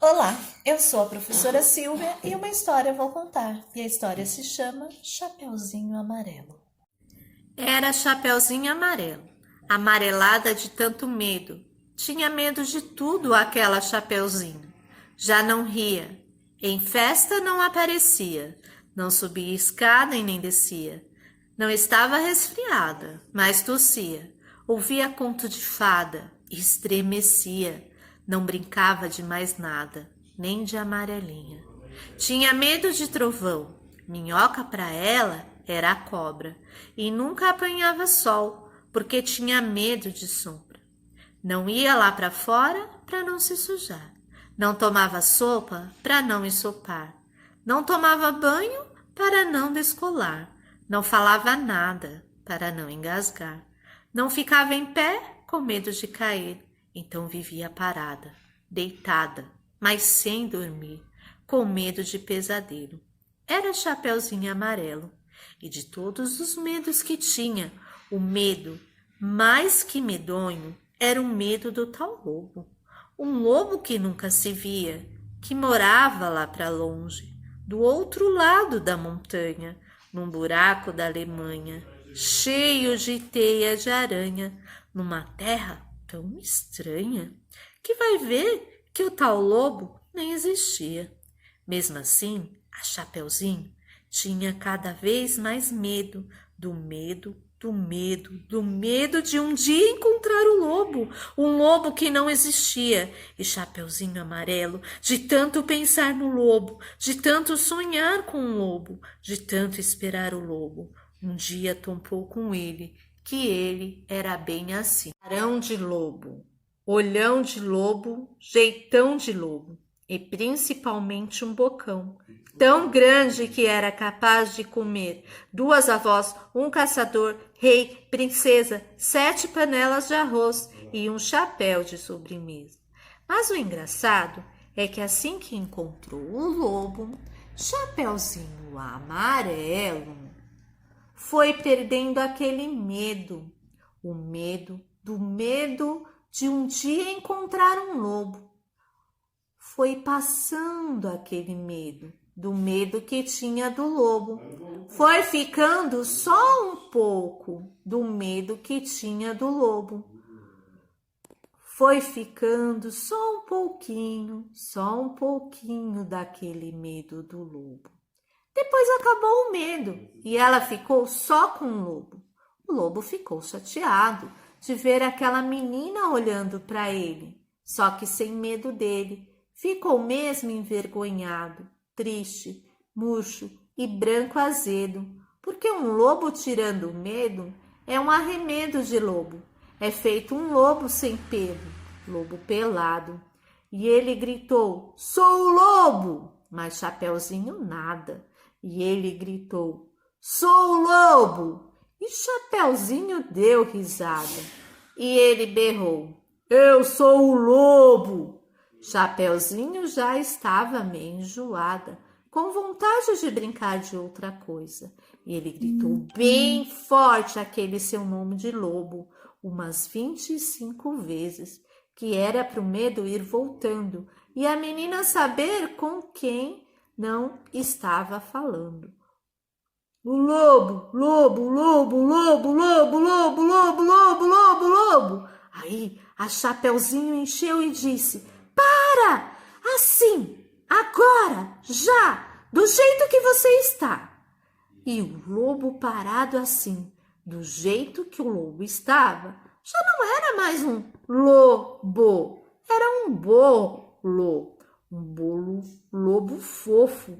Olá, eu sou a professora Silvia e uma história eu vou contar. E a história se chama Chapeuzinho Amarelo. Era Chapeuzinho Amarelo, amarelada de tanto medo. Tinha medo de tudo aquela Chapeuzinho. Já não ria, em festa não aparecia, não subia escada e nem descia. Não estava resfriada, mas tossia. Ouvia conto de fada e estremecia. Não brincava de mais nada, nem de amarelinha. Tinha medo de trovão. Minhoca para ela era a cobra e nunca apanhava sol, porque tinha medo de sombra. Não ia lá para fora para não se sujar. Não tomava sopa para não ensopar. Não tomava banho para não descolar. Não falava nada para não engasgar. Não ficava em pé com medo de cair. Então vivia parada, deitada, mas sem dormir, com medo de pesadelo. Era Chapeuzinho Amarelo. E de todos os medos que tinha, o medo mais que medonho era o medo do tal lobo. Um lobo que nunca se via, que morava lá para longe, do outro lado da montanha, num buraco da Alemanha, cheio de teia de aranha, numa terra tão estranha, que vai ver que o tal lobo nem existia. Mesmo assim, a Chapeuzinho tinha cada vez mais medo, do medo de um dia encontrar o lobo, um lobo que não existia. E Chapeuzinho Amarelo, de tanto pensar no lobo, de tanto sonhar com o lobo, de tanto esperar o lobo, um dia tombou com ele, que ele era bem assim. Carão de lobo, olhão de lobo, jeitão de lobo, e principalmente um bocão, tão grande que era capaz de comer 2 avós, um caçador, rei, princesa, 7 panelas de arroz e um chapéu de sobremesa. Mas o engraçado é que assim que encontrou o lobo, Chapeuzinho Amarelo foi perdendo aquele medo, o medo de um dia encontrar um lobo. Foi passando aquele medo, do medo que tinha do lobo. Foi ficando só um pouco do medo que tinha do lobo. Foi ficando só um pouquinho daquele medo do lobo. Depois acabou o medo e ela ficou só com o lobo. O lobo ficou chateado de ver aquela menina olhando para ele, só que sem medo dele. Ficou mesmo envergonhado, triste, murcho e branco azedo, porque um lobo tirando o medo é um arremedo de lobo. É feito um lobo sem pelo, lobo pelado. E ele gritou, sou o lobo! Mas Chapeuzinho nada. E ele gritou, sou o lobo! E Chapeuzinho deu risada. E ele berrou, eu sou o lobo! Chapeuzinho já estava meio enjoada, com vontade de brincar de outra coisa. E ele gritou bem forte aquele seu nome de lobo, umas 25 vezes, que era para o medo ir voltando e a menina saber com quem não estava falando. O lobo, lobo, lobo, lobo, lobo, lobo, lobo, lobo, lobo, lobo. Aí a Chapeuzinho encheu e disse, para! Assim, agora, já, do jeito que você está. E o lobo parado assim, do jeito que o lobo estava, já não era mais um lobo, era um bolo, lobo fofo,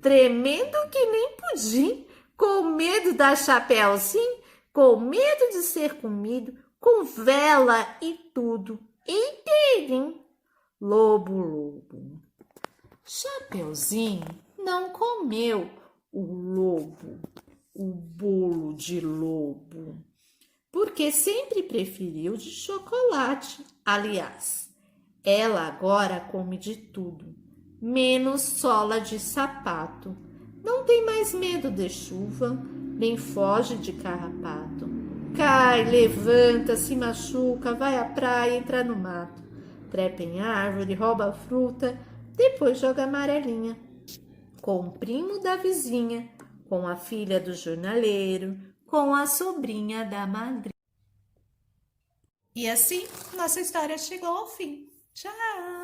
tremendo que nem pudim, com medo da Chapeuzinho, com medo de ser comido, com vela e tudo, inteirinho. Lobo. Chapeuzinho não comeu o lobo, o bolo de lobo, porque sempre preferiu de chocolate. Aliás, ela agora come de tudo, menos sola de sapato. Não tem mais medo de chuva, nem foge de carrapato. Cai, levanta, se machuca, vai à praia, entra no mato. Trepa em árvore, rouba fruta, Depois joga a amarelinha com o primo da vizinha, com a filha do jornaleiro, com a sobrinha da madrinha. E assim, nossa história chegou ao fim. Tchau!